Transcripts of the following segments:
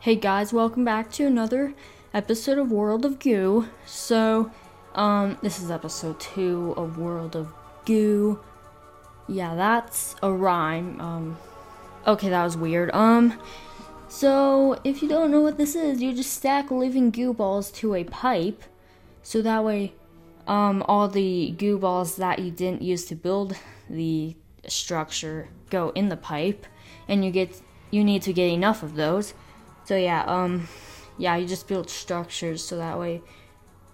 Hey guys, welcome back to another episode of World of Goo. So, this is episode 2 of World of Goo. Yeah, that's a rhyme. Okay, that was weird. So if you don't know what this is, you just stack living goo balls to a pipe. So that way, all the goo balls that you didn't use to build the structure go in the pipe, and you need to get enough of those. So yeah, you just build structures so that way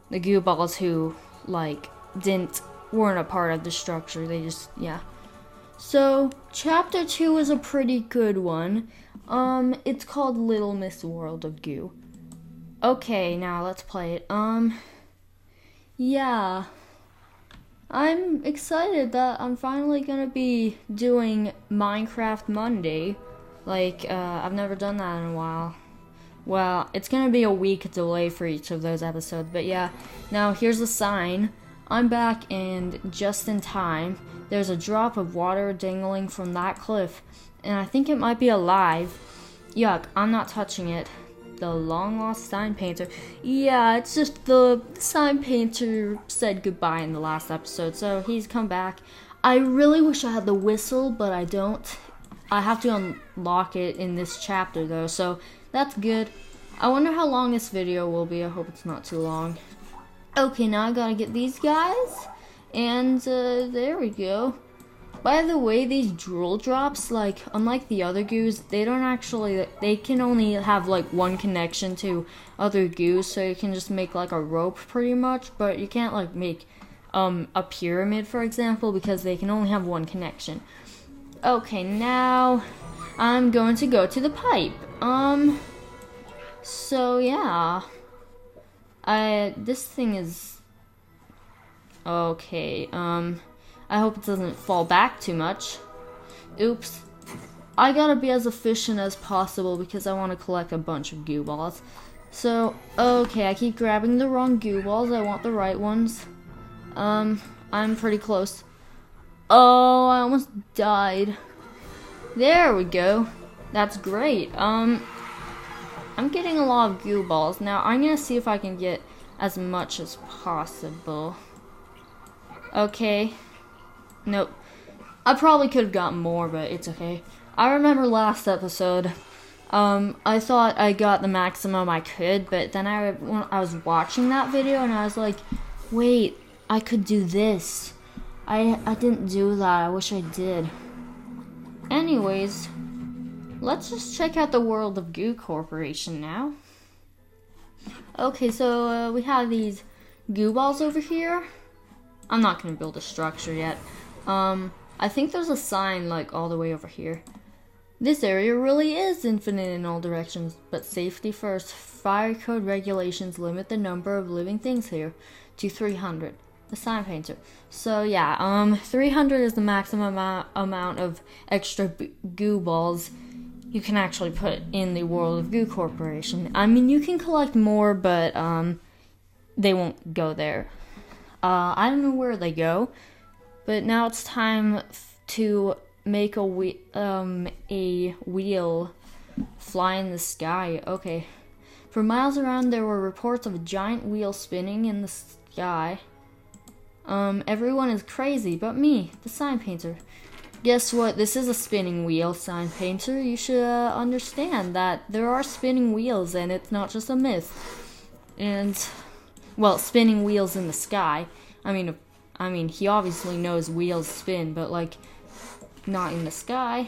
the goo balls who weren't a part of the structure, they just, yeah. So chapter 2 is a pretty good one. It's called Little Miss World of Goo. Okay, now let's play it. Yeah. I'm excited that I'm finally gonna be doing Minecraft Monday. I've never done that in a while. Well, it's gonna be a week delay for each of those episodes, but yeah. Now, here's a sign. I'm back, and just in time. There's a drop of water dangling from that cliff, and I think it might be alive. Yuck, I'm not touching it. The long-lost sign painter. Yeah, it's just the sign painter said goodbye in the last episode, so he's come back. I really wish I had the whistle, but I don't. I have to unlock it in this chapter, though, so that's good. I wonder how long this video will be. I hope it's not too long. Okay, now I gotta get these guys. And, there we go. By the way, these drool drops, unlike the other goos, they can only have, one connection to other goos, so you can just make, a rope, pretty much, but you can't, make, a pyramid, for example, because they can only have one connection. Okay, now I'm going to go to the pipe. So yeah. This thing is okay. I hope it doesn't fall back too much. Oops. I gotta be as efficient as possible because I want to collect a bunch of goo balls. So, okay, I keep grabbing the wrong goo balls. I want the right ones. I'm pretty close. Oh, I almost died. There we go. That's great. I'm getting a lot of goo balls. Now, I'm gonna see if I can get as much as possible. Okay. Nope. I probably could have gotten more, but it's okay. I remember last episode, I thought I got the maximum I could, but then I was watching that video and I was like, wait, I could do this. I didn't do that. I wish I did. Anyways, let's just check out the World of Goo Corporation now. Okay, so we have these goo balls over here. I'm not gonna build a structure yet. I think there's a sign all the way over here. This area really is infinite in all directions, but safety first. Fire code regulations limit the number of living things here to 300. The sign painter. So yeah, 300 is the maximum amount of extra goo balls you can actually put in the World of Goo Corporation. I mean, you can collect more, but they won't go there. I don't know where they go, but now it's time to make a wheel fly in the sky. Okay. For miles around, there were reports of a giant wheel spinning in the sky. Everyone is crazy but me, the sign painter. Guess what? This is a spinning wheel, sign painter. You should understand that there are spinning wheels and it's not just a myth. And, well, spinning wheels in the sky. I mean, he obviously knows wheels spin, but, not in the sky.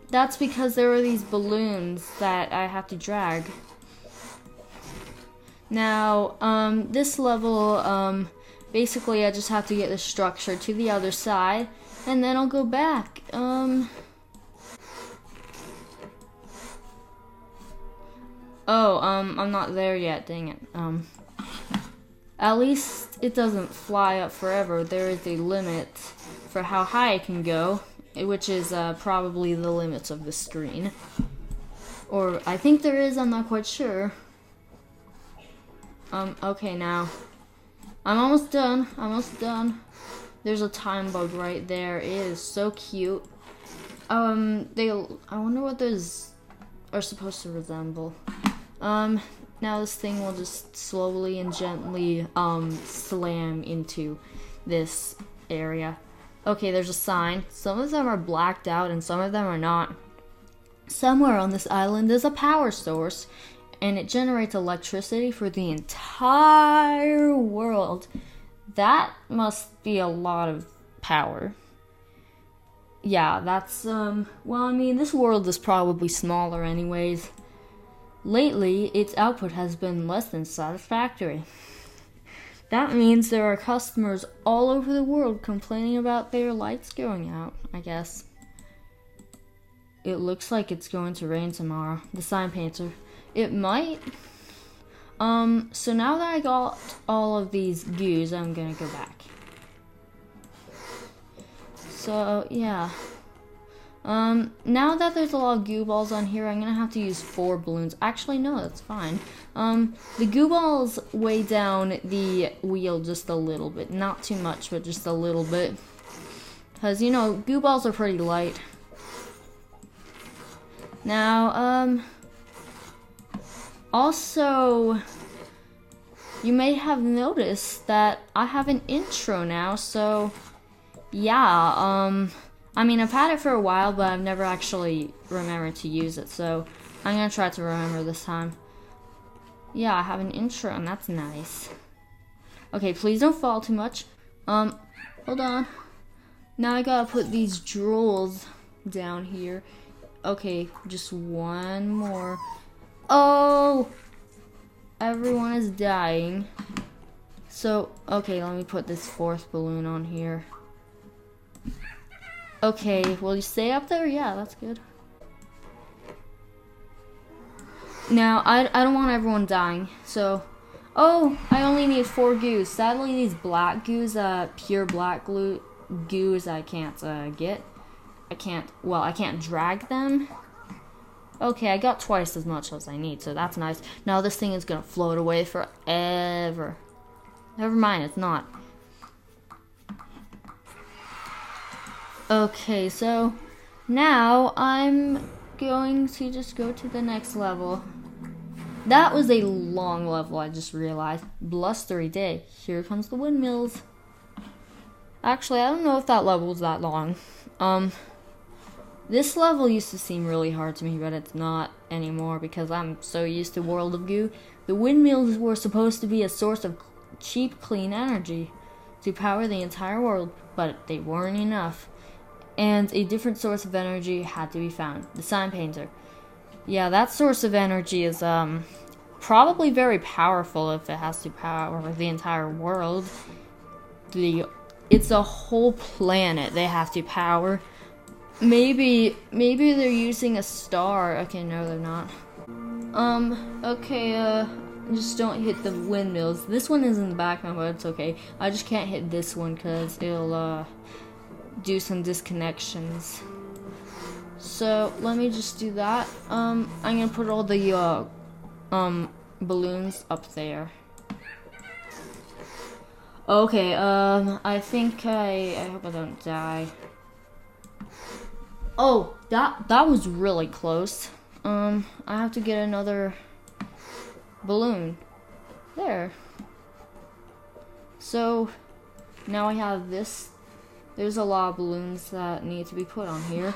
That's because there are these balloons that I have to drag. Now, this level, basically I just have to get the structure to the other side, and then I'll go back. I'm not there yet, dang it. At least it doesn't fly up forever. There is a limit for how high it can go, which is, probably the limits of the screen. Or, I think there is, I'm not quite sure. Okay, now. I'm almost done. There's a time bug right there. It is so cute. I wonder what those are supposed to resemble. Now this thing will just slowly and gently slam into this area. Okay, there's a sign. Some of them are blacked out and some of them are not. Somewhere on this island is a power source, and it generates electricity for the entire world. That must be a lot of power. Yeah, that's, well, I mean, this world is probably smaller anyways. Lately, its output has been less than satisfactory. That means there are customers all over the world complaining about their lights going out, I guess. It looks like it's going to rain tomorrow. The sign painter. It might. So now that I got all of these goos, I'm gonna go back. So, yeah. Now that there's a lot of goo balls on here, I'm gonna have to use 4 balloons. Actually, no, that's fine. The goo balls weigh down the wheel just a little bit. Not too much, but just a little bit. Because, you know, goo balls are pretty light. Now, also, you may have noticed that I have an intro now, so, yeah, I mean, I've had it for a while, but I've never actually remembered to use it, so I'm gonna try to remember this time. Yeah, I have an intro, and that's nice. Okay, please don't fall too much. Hold on. Now I gotta put these drools down here. Okay, just one more. Oh! Everyone is dying. So, okay, let me put this 4th balloon on here. Okay, will you stay up there? Yeah, that's good. Now, I don't want everyone dying, so... Oh, I only need 4 goos. Sadly, these black goos, pure black goos I can't get. I can't drag them. Okay, I got twice as much as I need, so that's nice. Now this thing is gonna float away forever. Never mind, it's not. Okay, so now I'm going to just go to the next level. That was a long level, I just realized. Blustery day. Here comes the windmills. Actually, I don't know if that level was that long. This level used to seem really hard to me, but it's not anymore because I'm so used to World of Goo. The windmills were supposed to be a source of cheap, clean energy to power the entire world, but they weren't enough. And a different source of energy had to be found. The sign painter. Yeah, that source of energy is probably very powerful if it has to power the entire world. It's a whole planet they have to power. Maybe they're using a star. Okay, no, they're not. Okay, just don't hit the windmills. This one is in the background, but it's okay. I just can't hit this one because it'll, do some disconnections. So, let me just do that. I'm gonna put all the, balloons up there. Okay, I think I hope I don't die. Oh, that was really close. I have to get another balloon. There. So, now I have this. There's a lot of balloons that need to be put on here.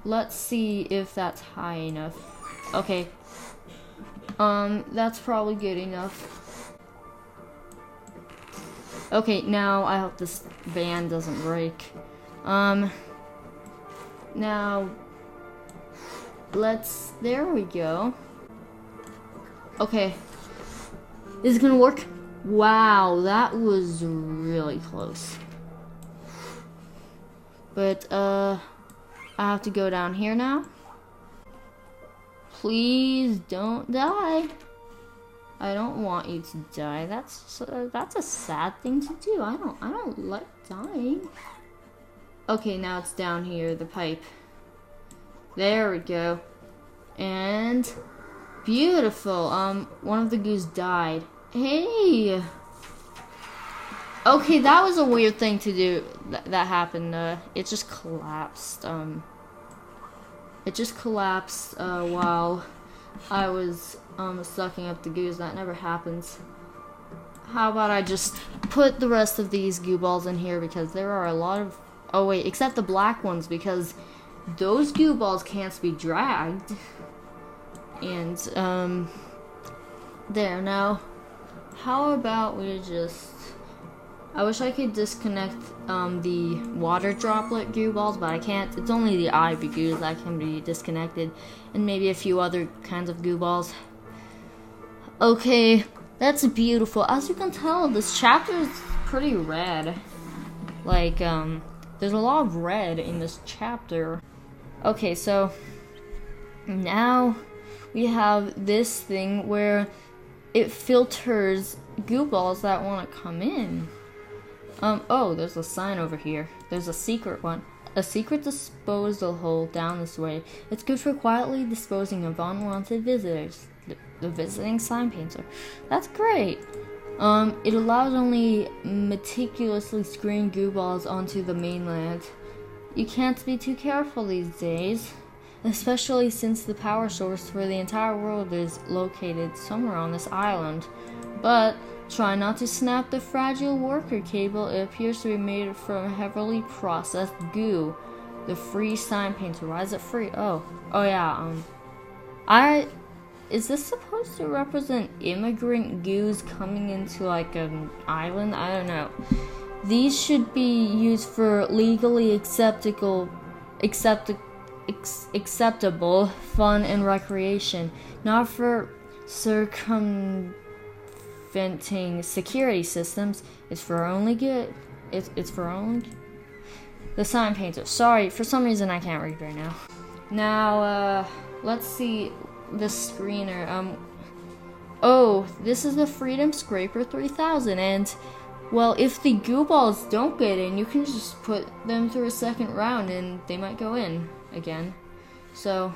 Let's see if that's high enough. Okay. That's probably good enough. Okay, now I hope this band doesn't break. Now, there we go. Okay. Is it gonna work? Wow, that was really close. But, I have to go down here now. Please don't die. I don't want you to die. That's a sad thing to do. I don't like dying. Okay, now it's down here, the pipe. There we go. And beautiful. One of the goos died. Hey. Okay, that was a weird thing to do. that happened. It just collapsed. It just collapsed while I was sucking up the goos. That never happens. How about I just put the rest of these goo balls in here, because there are a lot of... Oh wait, except the black ones, because those goo balls can't be dragged. And there. Now, how about we just... I wish I could disconnect the water droplet goo balls, but I can't. It's only the ivy goos that can be disconnected, and maybe a few other kinds of goo balls. Okay, that's beautiful. As you can tell, this chapter is pretty red. Like, there's a lot of red in this chapter. Okay, so now we have this thing where it filters goo balls that want to come in. Oh, there's a sign over here. There's a secret one. A secret disposal hole down this way. It's good for quietly disposing of unwanted visitors. The visiting sign painter. That's great. It allows only meticulously screened goo balls onto the mainland. You can't be too careful these days, especially since the power source for the entire world is located somewhere on this island. But try not to snap the fragile worker cable. It appears to be made from heavily processed goo. The free sign painter. Why is it free? Oh yeah. Is this supposed to represent immigrant goos coming into like an island? I don't know. These should be used for legally acceptable fun and recreation, not for circumventing security systems. It's for only good. It's for only the sign painter. Sorry, for some reason I can't read right now. Now, let's see the screener. Oh, this is the Freedom Scraper 3000, and well, if the goo balls don't get in, you can just put them through a second round and they might go in again. So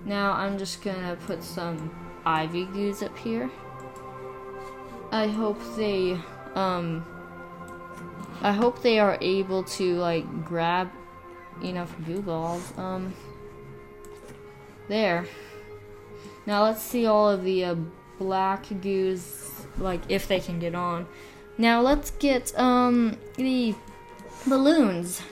now I'm just gonna put some ivy goos up here. I hope they are able to like grab enough goo balls. There. Now let's see all of the black goos, like if they can get on. Now let's get the balloons.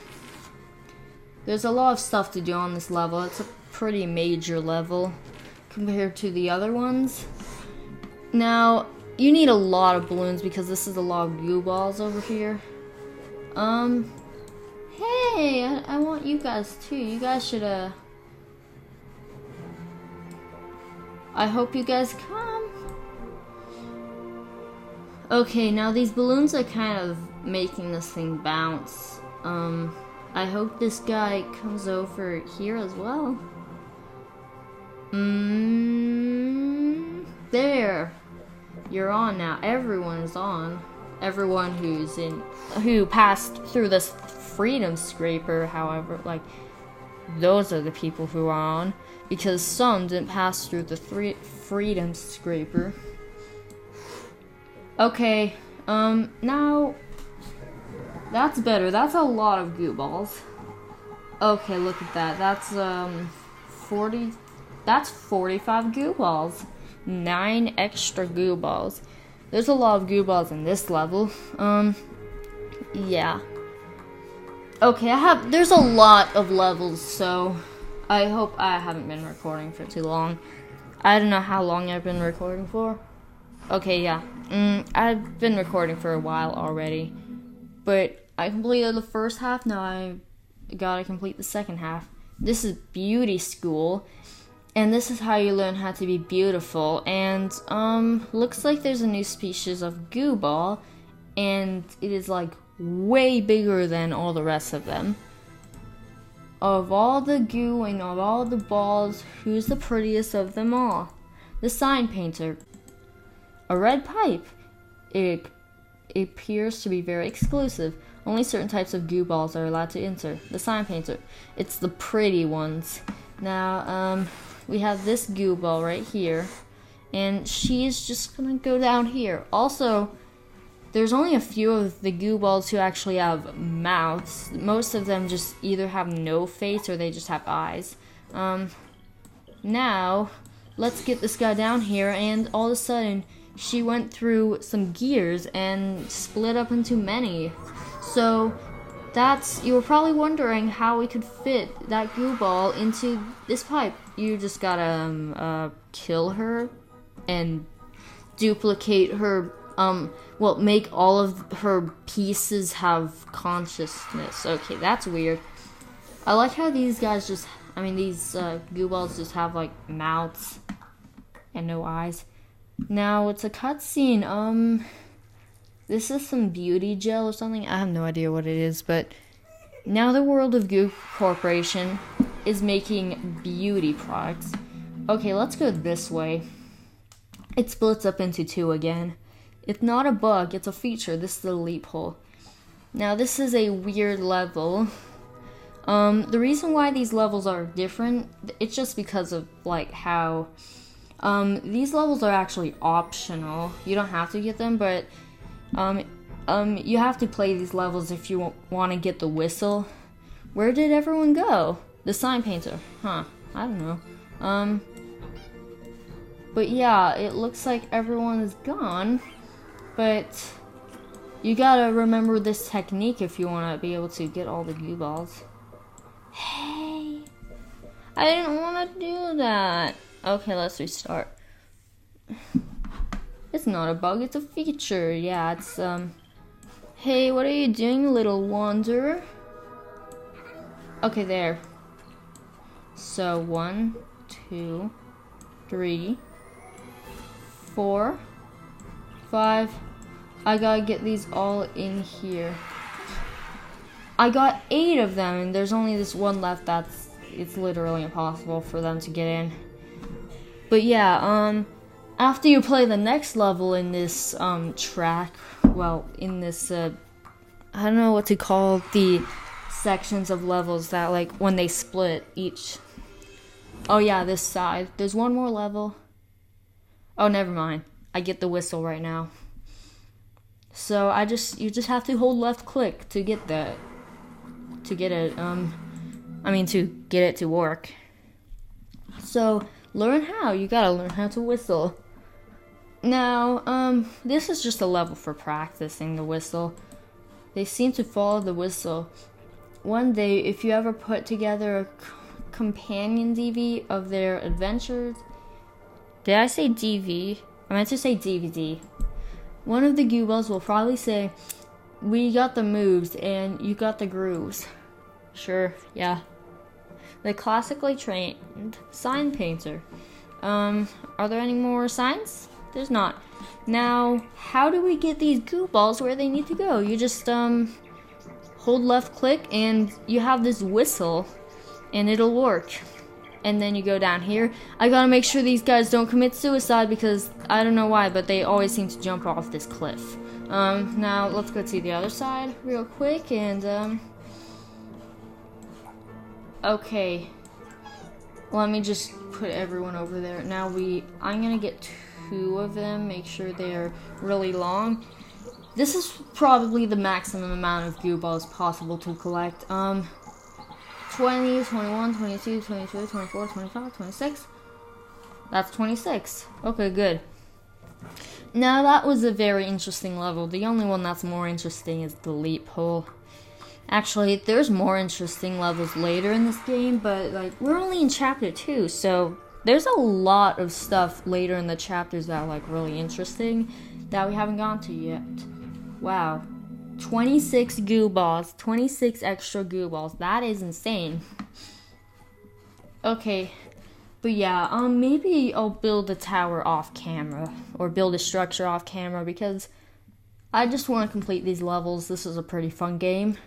There's a lot of stuff to do on this level. It's a pretty major level compared to the other ones. Now you need a lot of balloons because this is a lot of goo balls over here. Hey, I want you guys too. You guys should I hope you guys come. Okay, now these balloons are kind of making this thing bounce. I hope this guy comes over here as well. There. You're on now. Everyone is on. Everyone who passed through this Freedom Scraper, however, like, those are the people who are on. Because some didn't pass through the Freedom Scraper. Okay, now that's better. That's a lot of goo balls. Okay, look at that. That's 45 goo balls. 9 extra goo balls. There's a lot of goo balls in this level. Yeah. Okay, there's a lot of levels, so I hope I haven't been recording for too long. I don't know how long I've been recording for. Okay, yeah. I've been recording for a while already. But I completed the first half, now I gotta complete the second half. This is beauty school. And this is how you learn how to be beautiful. And, looks like there's a new species of goo ball. And it is, like, way bigger than all the rest of them. Of all the goo and of all the balls, who's the prettiest of them all? The sign painter. A red pipe. It appears to be very exclusive. Only certain types of goo balls are allowed to enter. The sign painter. It's the pretty ones. Now, we have this goo ball right here. And she's just gonna go down here. Also, there's only a few of the goo balls who actually have mouths. Most of them just either have no face or they just have eyes. Now, let's get this guy down here, and all of a sudden, she went through some gears and split up into many. So, you were probably wondering how we could fit that goo ball into this pipe. You just gotta, kill her and duplicate her, make all of her pieces have consciousness. Okay, that's weird. I like how these guys these goo balls just have, like, mouths and no eyes. Now, it's a cutscene. This is some beauty gel or something. I have no idea what it is, but now the World of Goo Corporation is making beauty products. Okay, let's go this way. It splits up into two again. It's not a bug, it's a feature. This is the leap hole. Now, this is a weird level. The reason why these levels are different, it's just because of, like, how, these levels are actually optional. You don't have to get them, but, you have to play these levels if you want to get the whistle. Where did everyone go? The sign painter. Huh. I don't know. But yeah, it looks like everyone is gone. But you gotta remember this technique if you want to be able to get all the goo balls. Hey! I didn't want to do that. Okay, let's restart. It's not a bug, it's a feature. Yeah, it's, Hey, what are you doing, little wanderer? Okay, there. So, 1, 2, 3, 4, 5. I gotta get these all in here. I got 8 of them, and there's only this one left it's literally impossible for them to get in. But yeah, after you play the next level in this, track, in this, I don't know what to call the sections of levels that, like, when they split each. Oh yeah, this side. There's one more level. Oh, never mind. I get the whistle right now. So you just have to hold left click to get it, to get it to work. So, learn how. You gotta learn how to whistle. Now, this is just a level for practicing the whistle. They seem to follow the whistle. One day, if you ever put together a companion DV of their adventures... Did I say DV? I meant to say DVD. One of the goo balls will probably say, "We got the moves and you got the grooves." Sure, yeah. The classically trained sign painter. Are there any more signs? There's not. Now, how do we get these goo balls where they need to go? You just, hold left click and you have this whistle and it'll work. And then you go down here. I gotta make sure these guys don't commit suicide because I don't know why, but they always seem to jump off this cliff. Now let's go to the other side real quick and, okay. Let me just put everyone over there. Now I'm gonna get 2 of them, make sure they're really long. This is probably the maximum amount of goo balls possible to collect. 20, 21, 22, 23, 24, 25, 26. That's 26. Okay, good. Now, that was a very interesting level. The only one that's more interesting is the leap hole. Actually, there's more interesting levels later in this game, but, like, we're only in chapter 2, so there's a lot of stuff later in the chapters that are, like, really interesting that we haven't gone to yet. Wow. 26 goo balls, 26 extra goo balls. That is insane. Okay, but yeah, maybe I'll build a tower off camera or build a structure off camera because I just want to complete these levels. This is a pretty fun game.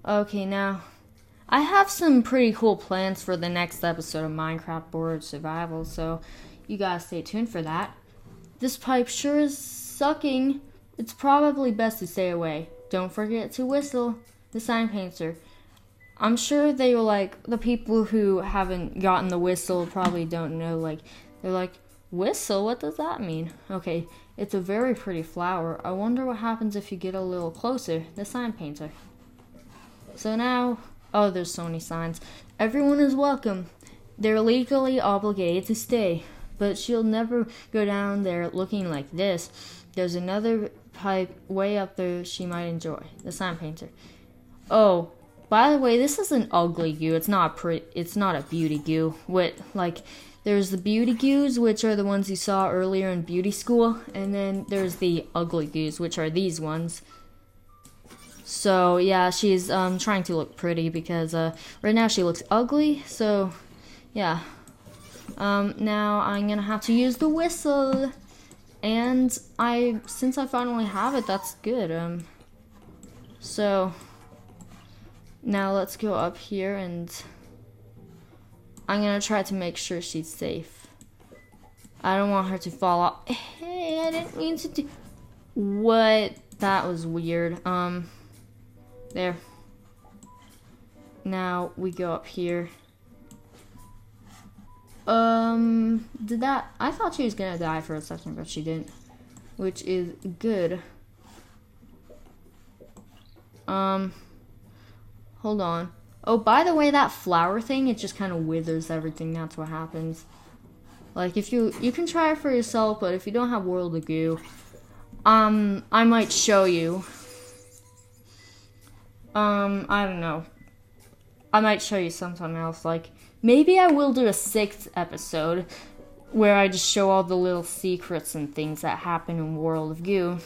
Okay, now I have some pretty cool plans for the next episode of Minecraft Board Survival, so you guys stay tuned for that. This pipe sure is sucking. It's probably best to stay away. Don't forget to whistle the sign painter. I'm sure they were like, the people who haven't gotten the whistle probably don't know, like, they're like, whistle? What does that mean? Okay, It's a very pretty flower. I wonder what happens if you get a little closer. The sign painter. So now, oh, there's so many signs. Everyone is welcome. They're legally obligated to stay, but she'll never go down there looking like this. There's another pipe way up there she might enjoy. The sign painter. Oh, by the way, this is an ugly goo. It's not a beauty goo. There's the beauty goos, which are the ones you saw earlier in beauty school, and then there's the ugly goos, which are these ones. So yeah, she's trying to look pretty because right now she looks ugly. So yeah, now I'm gonna have to use the whistle, and since I finally have it, that's good. So now let's go up here, and I'm gonna try to make sure she's safe. I don't want her to fall off. Hey, I didn't mean to do. What? That was weird. There. Now we go up here. I thought she was gonna die for a second, but she didn't, which is good. Hold on. Oh, by the way, that flower thing, it just kind of withers everything. That's what happens. Like, if you can try it for yourself, but if you don't have World of Goo, I might show you. I don't know. I might show you something else. Like, maybe I will do a 6th episode where I just show all the little secrets and things that happen in World of Goo.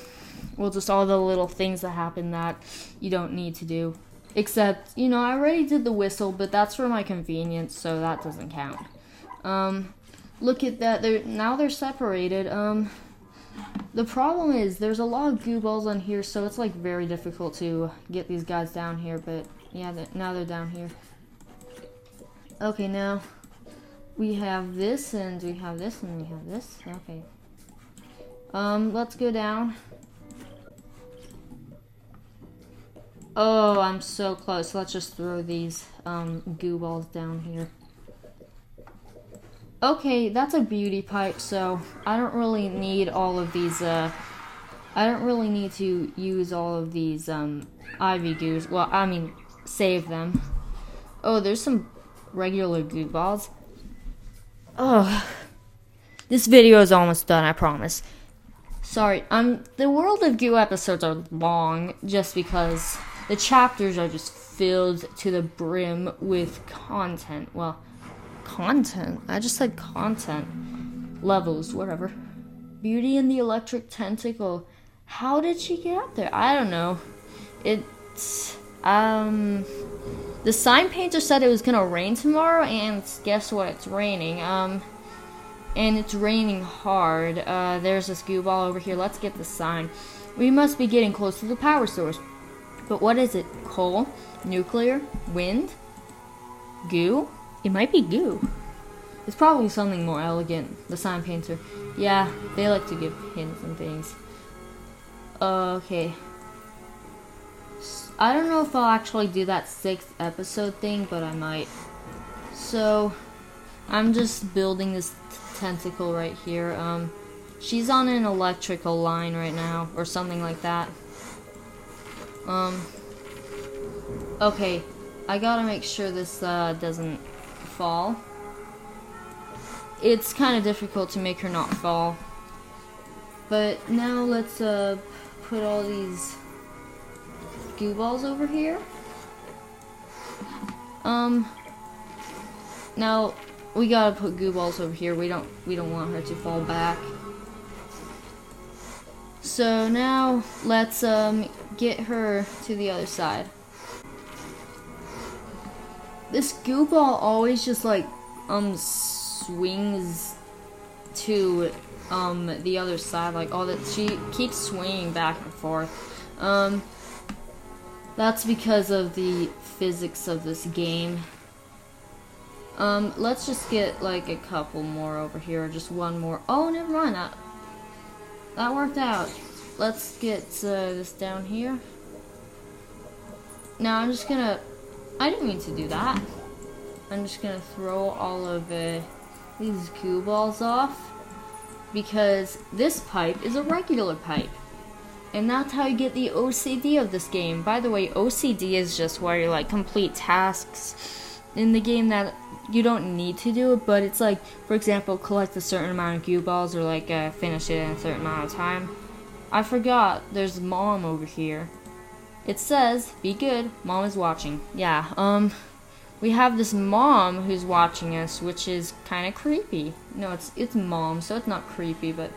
Well, just all the little things that happen that you don't need to do. Except, I already did the whistle, but that's for my convenience, so that doesn't count. Look at that. Now they're separated. The problem is there's a lot of goo balls on here, so it's like very difficult to get these guys down here, but yeah, now they're down here. Okay, now we have this, and we have this, and we have this. Okay. Let's go down. Oh, I'm so close. Let's just throw these goo balls down here. Okay, that's a beauty pipe, so I don't really need all of these, I don't really need to use all of these, ivy goos. Well, I mean, save them. Oh, there's some regular goo balls. Oh, this video is almost done, I promise. Sorry, the World of Goo episodes are long, just because the chapters are just filled to the brim with content. Well, content? I just said content. Levels, whatever. Beauty and the Electric Tentacle. How did she get up there? I don't know. It's, the sign painter said it was gonna rain tomorrow, and guess what? It's raining. And it's raining hard. There's this goo ball over here. Let's get the sign. We must be getting close to the power source. But what is it? Coal? Nuclear? Wind? Goo? It might be goo. It's probably something more elegant. The sign painter. Yeah, they like to give hints and things. Okay. I don't know if I'll actually do that 6th episode thing, but I might. So, I'm just building this tentacle right here. She's on an electrical line right now, or something like that. Okay, I gotta make sure this doesn't fall. It's kind of difficult to make her not fall. But now let's put all these goo balls over here. Now we gotta put goo balls over here. We don't want her to fall back. So now let's get her to the other side. This goo ball always just like swings to the other side, like all that. She keeps swinging back and forth. That's because of the physics of this game. Let's just get like a couple more over here, or just one more. Oh, never mind, that worked out. Let's get this down here. Now I'm just gonna, I didn't mean to do that. I'm just gonna throw all of these goo balls off. because this pipe is a regular pipe. And that's how you get the OCD of this game. By the way, OCD is just where you like complete tasks in the game that you don't need to do it, but it's like, for example, collect a certain amount of goo balls or like finish it in a certain amount of time. I forgot, there's Mom over here. It says, be good, Mom is watching. Yeah, we have this Mom who's watching us, which is kind of creepy. No, it's Mom, so it's not creepy, but...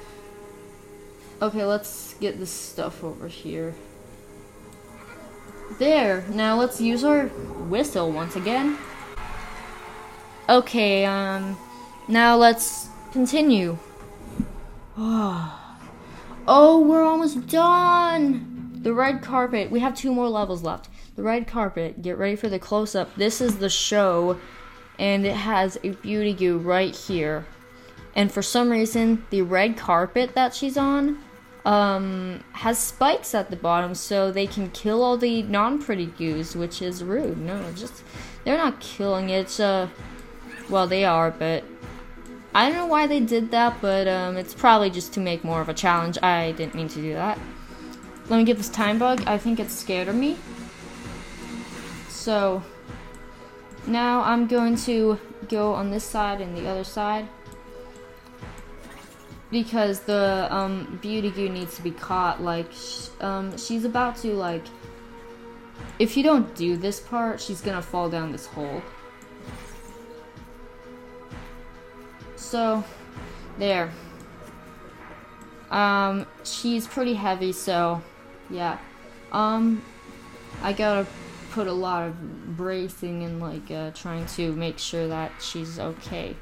Okay, let's get this stuff over here. There, now let's use our whistle once again. Okay, now let's continue. Oh, we're almost done! The red carpet, we have 2 more levels left. The red carpet, get ready for the close-up. This is the show, and it has a beauty goo right here. And for some reason, the red carpet that she's on, has spikes at the bottom, so they can kill all the non-pretty goos, which is rude. No, they're not killing it, well, they are, but I don't know why they did that, but it's probably just to make more of a challenge. I didn't mean to do that. Let me get this time bug. I think it's scared of me. So now I'm going to go on this side and the other side, because the beauty goo needs to be caught. Like she's about to, like, if you don't do this part, she's gonna fall down this hole. So there. She's pretty heavy, so yeah. I gotta put a lot of bracing and like trying to make sure that she's okay.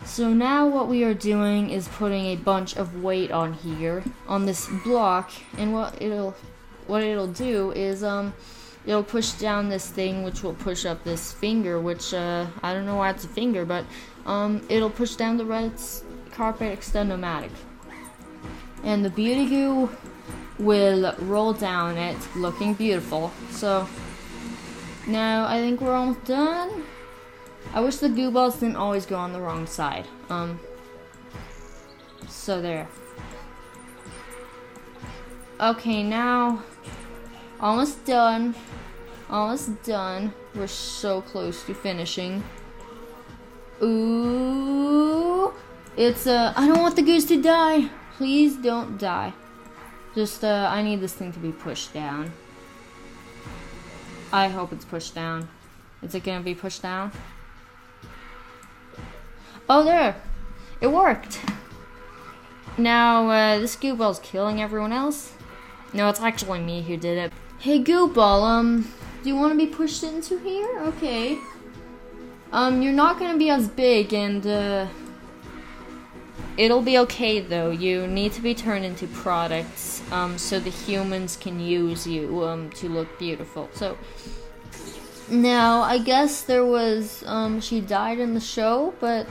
So now what we are doing is putting a bunch of weight on here, on this block, and what it'll do is it'll push down this thing, which will push up this finger, which I don't know why it's a finger, but it'll push down the red carpet extend-o-matic. And the beauty goo will roll down it, looking beautiful. So now I think we're almost done. I wish the goo balls didn't always go on the wrong side. So there. Okay, now almost done. Almost done. We're so close to finishing. Ooh, it's I don't want the goose to die. Please don't die. Just I need this thing to be pushed down. I hope it's pushed down. Is it gonna be pushed down? Oh, there! It worked! Now, this goo ball's killing everyone else? No, it's actually me who did it. Hey, goo ball, do you want to be pushed into here? Okay. You're not gonna be as big, and, it'll be okay, though. You need to be turned into products, so the humans can use you, to look beautiful. So, now, I guess there was, she died in the show, but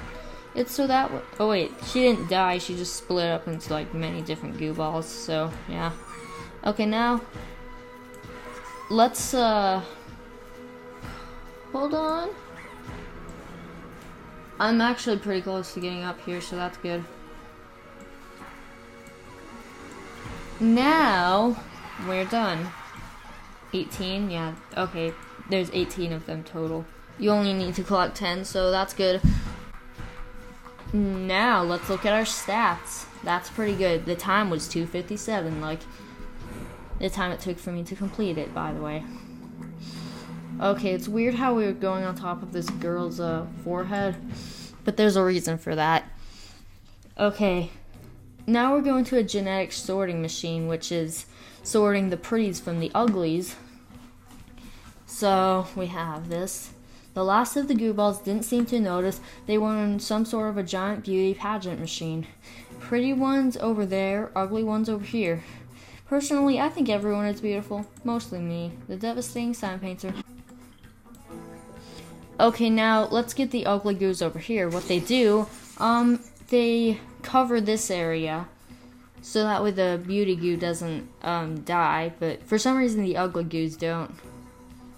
it's so that oh wait, she didn't die, she just split up into like many different goo balls, so yeah. Okay, now let's hold on. I'm actually pretty close to getting up here, so that's good. Now we're done. 18, yeah, okay, there's 18 of them total. You only need to collect 10, so that's good. Now, let's look at our stats. That's pretty good. The time was 2:57, like the time it took for me to complete it, by the way. Okay, it's weird how we were going on top of this girl's forehead, but there's a reason for that. Okay, now we're going to a genetic sorting machine, which is sorting the pretties from the uglies. So, we have this. The last of the goo balls didn't seem to notice they were in some sort of a giant beauty pageant machine. Pretty ones over there, ugly ones over here. Personally, I think everyone is beautiful. Mostly me, the devastating sign painter. Okay, now let's get the ugly goos over here. What they do, they cover this area so that way the beauty goo doesn't die, but for some reason the ugly goos don't.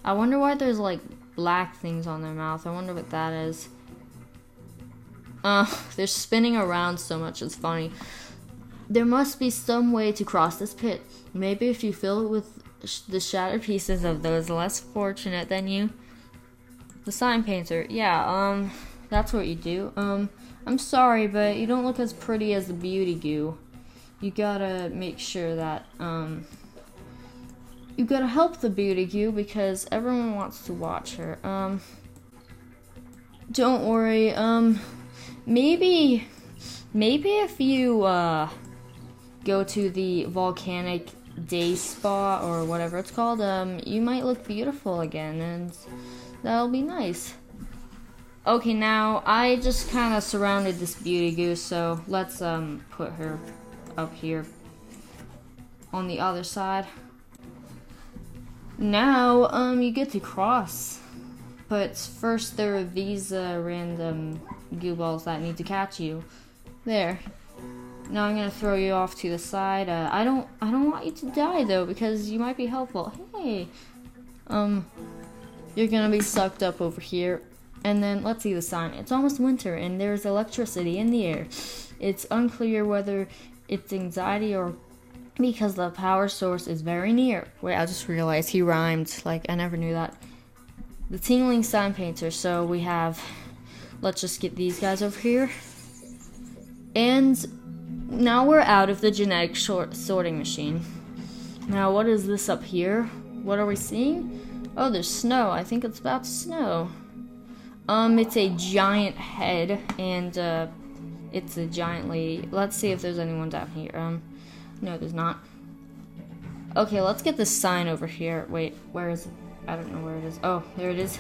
I wonder why there's like black things on their mouth. I wonder what that is. They're spinning around so much, it's funny. There must be some way to cross this pit. Maybe if you fill it with the shattered pieces of those less fortunate than you. The sign painter, yeah, that's what you do. I'm sorry, but you don't look as pretty as the beauty goo. You gotta make sure that, you gotta help the beauty goo because everyone wants to watch her. Don't worry, maybe if you, go to the volcanic day spa or whatever it's called, you might look beautiful again, and that'll be nice. Okay, now I just kind of surrounded this beauty goo, so let's put her up here on the other side. Now you get to cross, but first there are these random goo balls that need to catch you. There. Now I'm gonna throw you off to the side. I don't want you to die though, because you might be helpful. Hey, you're gonna be sucked up over here, and then let's see the sign. It's almost winter, and there's electricity in the air. It's unclear whether it's anxiety or because the power source is very near. Wait, I just realized he rhymed. Like I never knew that. The tingling sign painter. So we have. Let's just get these guys over here, and. Now we're out of the genetic sorting machine. Now what is this up here? What are we seeing? Oh, there's snow. I think it's about to snow. It's a giant head, and it's a giant lady. Let's see if there's anyone down here. No, there's not. Okay, let's get this sign over here. Wait, where is it? I don't know where it is. Oh, there it is.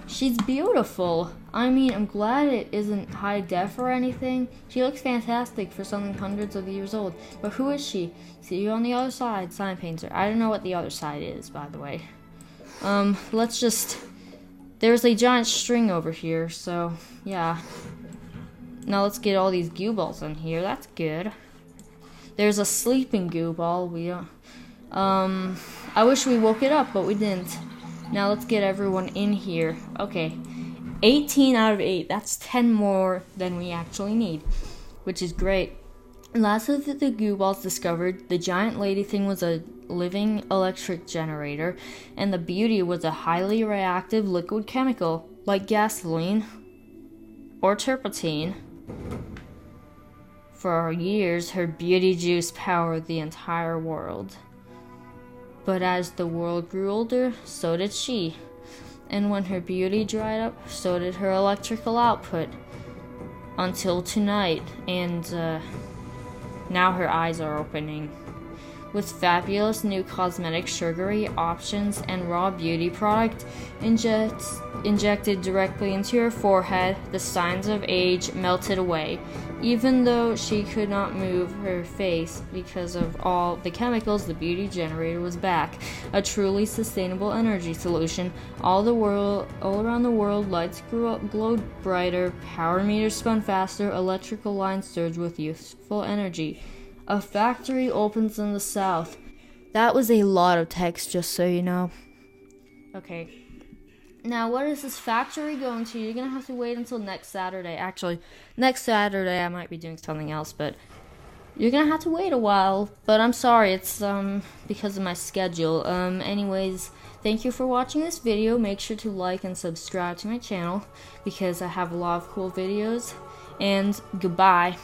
She's beautiful. I mean, I'm glad it isn't high def or anything. She looks fantastic for something hundreds of years old. But who is she? See you on the other side, sign painter. I don't know what the other side is, by the way. Let's just... There's a giant string over here, so, yeah. Now let's get all these goo balls in here. That's good. There's a sleeping goo ball. I wish we woke it up, but we didn't. Now let's get everyone in here. Okay, 18 out of 8. That's 10 more than we actually need, which is great. Last of the goo balls discovered, the giant lady thing was a living electric generator, and the beauty was a highly reactive liquid chemical, like gasoline or turpentine. For years, her beauty juice powered the entire world. But as the world grew older, so did she. And when her beauty dried up, so did her electrical output. Until tonight, and now her eyes are opening. With fabulous new cosmetic surgery options and raw beauty product injected directly into her forehead, the signs of age melted away. Even though she could not move her face because of all the chemicals, the beauty generator was back. A truly sustainable energy solution. All around the world, lights glowed brighter, power meters spun faster, electrical lines surged with youthful energy. A factory opens in the south. That was a lot of text, just so you know. Okay. Now, what is this factory going to? You're going to have to wait until next Saturday. Actually, next Saturday I might be doing something else, but you're going to have to wait a while. But I'm sorry, it's because of my schedule. Anyways, thank you for watching this video. Make sure to like and subscribe to my channel because I have a lot of cool videos. And goodbye.